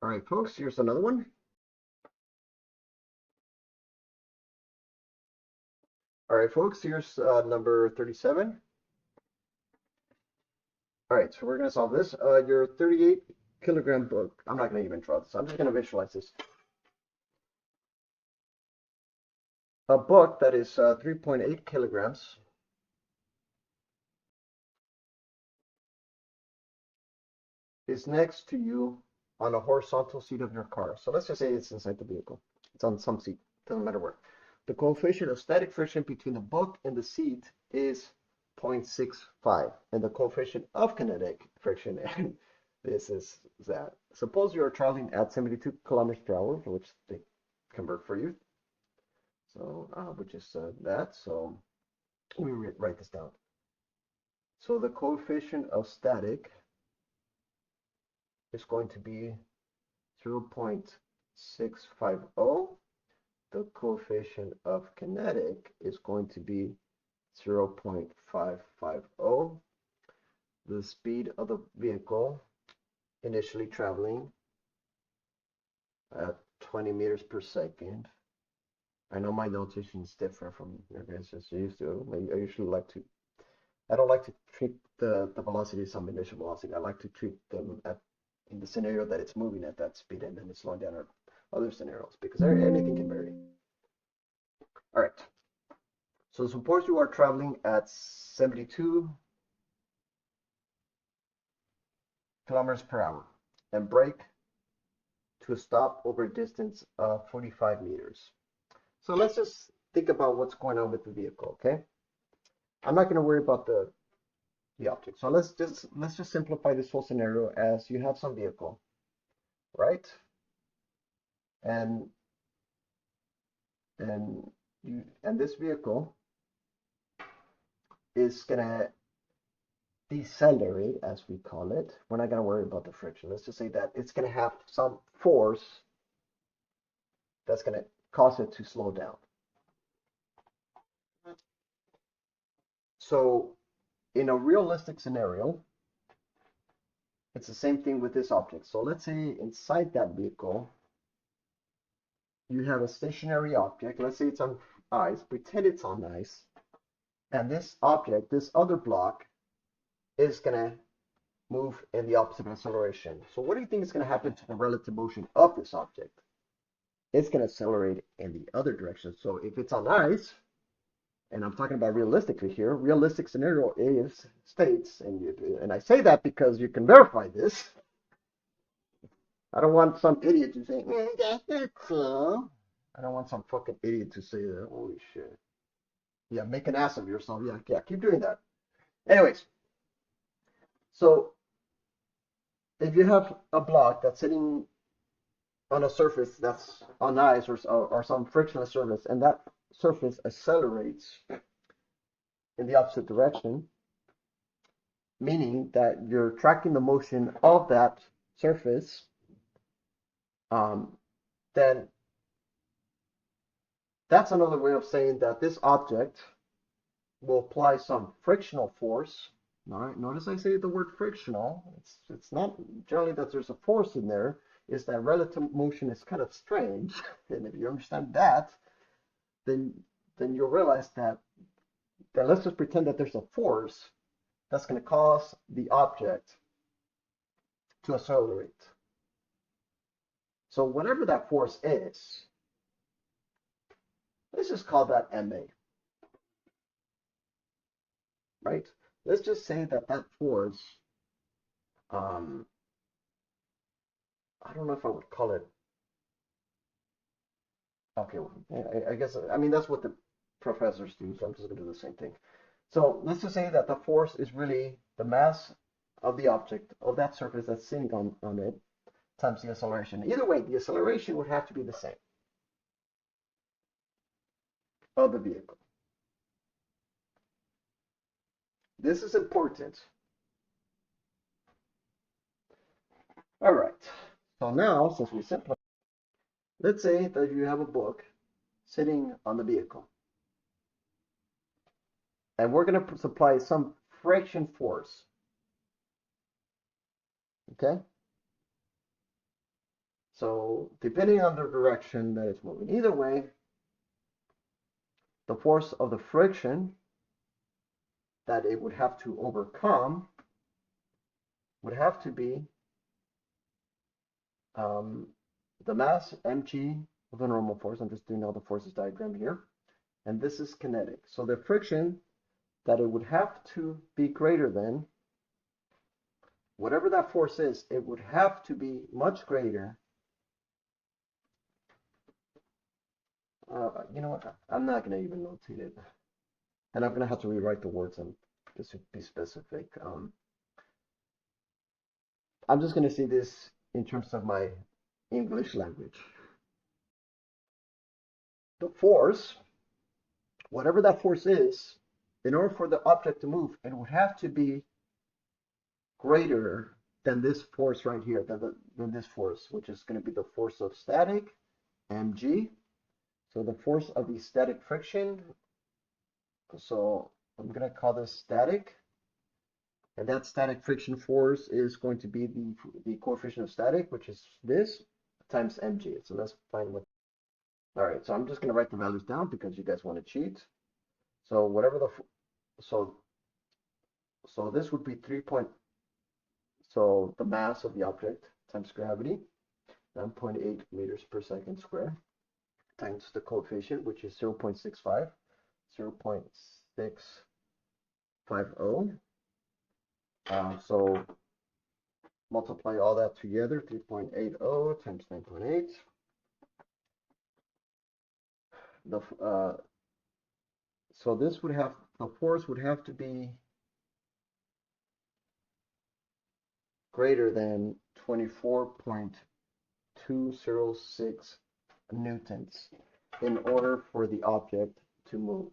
All right, folks, here's another one. All right, folks, here's number 37. All right, so we're going to solve this. Your 38 kilogram book. I'm not going to even draw this. I'm just going to visualize this. A book that is 3.8 kilograms is next to you on a horizontal seat of your car. So let's just say it's inside the vehicle. It's on some seat. Doesn't matter where. The coefficient of static friction between the book and the seat is 0.65, and the coefficient of kinetic friction, and this is that. Suppose you are traveling at 72 kilometers per hour, for which they convert for you. So, which is that. So, let me write this down. So, the coefficient of static is going to be 0.650. The coefficient of kinetic is going to be 0.550. The speed of the vehicle initially traveling at 20 meters per second. I know my notation is different from your guys' used to. I usually I don't like to treat the velocity as some initial velocity. I like to treat them in the scenario that it's moving at that speed and then it's slowing down, or other scenarios, because anything can vary. All right. So suppose you are traveling at 72 kilometers per hour and brake to a stop over a distance of 45 meters. So let's just think about what's going on with the vehicle, okay? I'm not going to worry about the object. So let's just simplify this whole scenario as you have some vehicle, right? And and this vehicle is going to decelerate, as we call it. We're not going to worry about the friction. Let's just say that it's going to have some force that's going to cause it to slow down. So in a realistic scenario, it's the same thing with this object. So let's say inside that vehicle, you have a stationary object. Let's say it's on ice. Pretend it's on ice. And this object, this other block, is going to move in the opposite acceleration. So what do you think is going to happen to the relative motion of this object? It's going to accelerate in the other direction. So if it's on ice, and I'm talking about realistically here, realistic scenario is states, and I say that because you can verify this. I don't want some idiot to say, that's not so. I don't want some fucking idiot to say that. Holy shit. Yeah, make an ass of yourself. Yeah, keep doing that. Anyways, so if you have a block that's sitting on a surface that's on ice, or some frictionless surface, and that surface accelerates in the opposite direction, meaning that you're tracking the motion of that surface, um, then that's another way of saying that this object will apply some frictional force. All right, notice I say the word frictional. It's not generally that there's a force in there. Is that relative motion is kind of strange, and if you understand that, then you'll realize that let's just pretend that there's a force that's going to cause the object to accelerate. So whatever that force is, let's just call that ma, right? Let's just say that force, um, I don't know if I would call it. Okay, well, I guess, I mean, that's what the professors do, so I'm just going to do the same thing. So let's just say that the force is really the mass of the object, of that surface that's sitting on it, times the acceleration. Either way, the acceleration would have to be the same of the vehicle. This is important. All right. So now, since we simplify, let's say that you have a book sitting on the vehicle, and we're going to supply some friction force. Okay? So depending on the direction that it's moving, either way, the force of the friction that it would have to overcome would have to be the mass mg of the normal force. I'm just doing all the forces diagram here. And this is kinetic. So the friction that it would have to be greater than, whatever that force is, it would have to be much greater. You know what? I'm not going to even notate it. And I'm going to have to rewrite the words and just to be specific. I'm just going to say this in terms of my English language. The force, whatever that force is, in order for the object to move, it would have to be greater than this force right here, than this force, which is going to be the force of static, mg. So the force of the static friction, so I'm going to call this static. And that static friction force is going to be the coefficient of static, which is this, times mg. So that's fine with. All right, so I'm just going to write the values down because you guys want to cheat. So whatever the, so this would be 3 point, so the mass of the object times gravity, 9.8 meters per second square, times the coefficient, which is 0.65, 0.650. So multiply all that together, 3.80 times 9.8. So this would have, the force would have to be greater than 24.206 newtons in order for the object to move.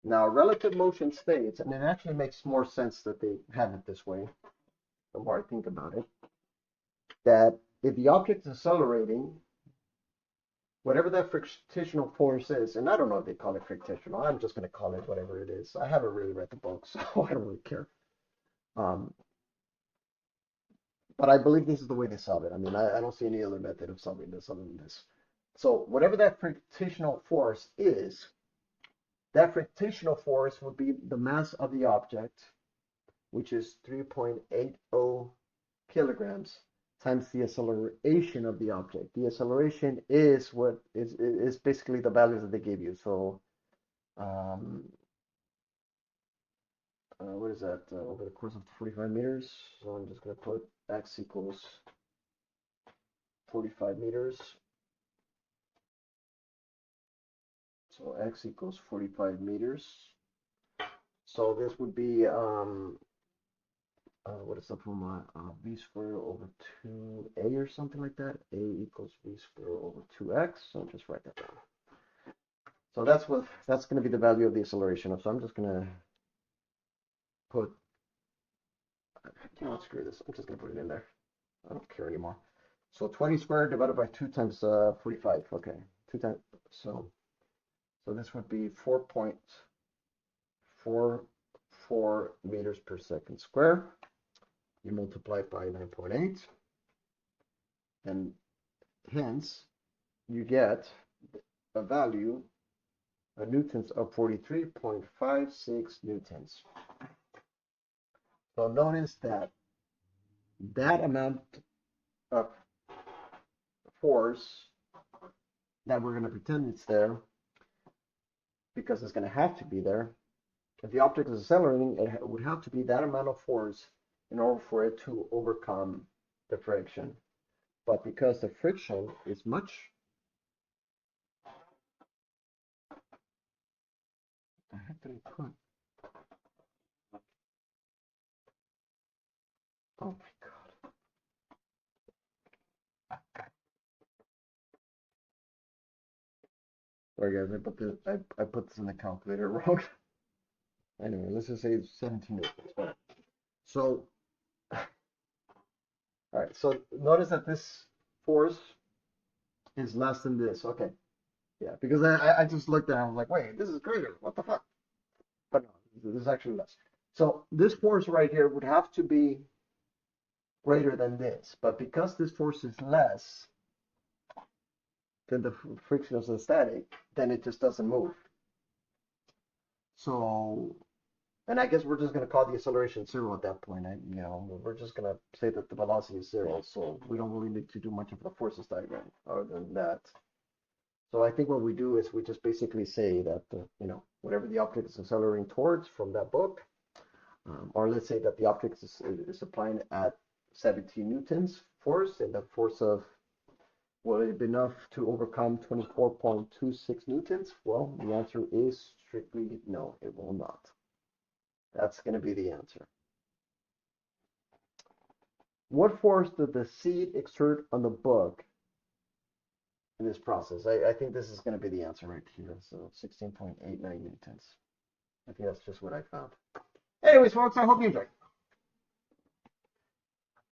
Now, relative motion states, and it actually makes more sense that they have it this way, the more I think about it, that if the object is accelerating, whatever that frictional force is, and I don't know if they call it frictional, I'm just going to call it whatever it is. I haven't really read the book, so I don't really care. But I believe this is the way they solve it. I mean, I don't see any other method of solving this other than this. So whatever that frictional force is, that frictional force would be the mass of the object, which is 3.80 kilograms, times the acceleration of the object. The acceleration is what is basically the values that they give you. So what is that, over the course of 45 meters? So I'm just going to put x equals 45 meters. So x equals 45 meters. So this would be, what is the formula? V squared over 2a or something like that. A equals v squared over 2x. So just write that down. So that's going to be the value of the acceleration. So I'm just going to put, you know what, screw this. I'm just going to put it in there. I don't care anymore. So 20 squared divided by 2 times 45. Okay, 2 times. So this would be 4.44 meters per second square. You multiply it by 9.8, and hence you get a value, a newtons of 43.56 newtons. So notice that that amount of force that we're going to pretend it's there, because it's going to have to be there. If the object is accelerating, it would have to be that amount of force in order for it to overcome the friction. But because the friction is much, what the heck did I put? Oh my God. Sorry guys, I put this in the calculator wrong. Anyway, let's just say it's 17 newtons. So, all right, so notice that this force is less than this. Okay, yeah, because I just looked at it and I was like, wait, this is greater. What the fuck? But no, this is actually less. So this force right here would have to be greater than this. But because this force is less than the friction of the static, then it just doesn't move. So, and I guess we're just going to call the acceleration zero at that point. We're just going to say that the velocity is zero. So we don't really need to do much of the forces diagram other than that. So I think what we do is we just basically say that, whatever the object is accelerating towards from that book, or let's say that the object is applying at 17 newtons force, and the force of, will it be enough to overcome 24.26 newtons? Well, the answer is strictly no, it will not. That's going to be the answer. What force did the seed exert on the book in this process? I think this is going to be the answer right here. So 16.89 newtons. I think that's just what I found. Anyways, folks, I hope you enjoyed.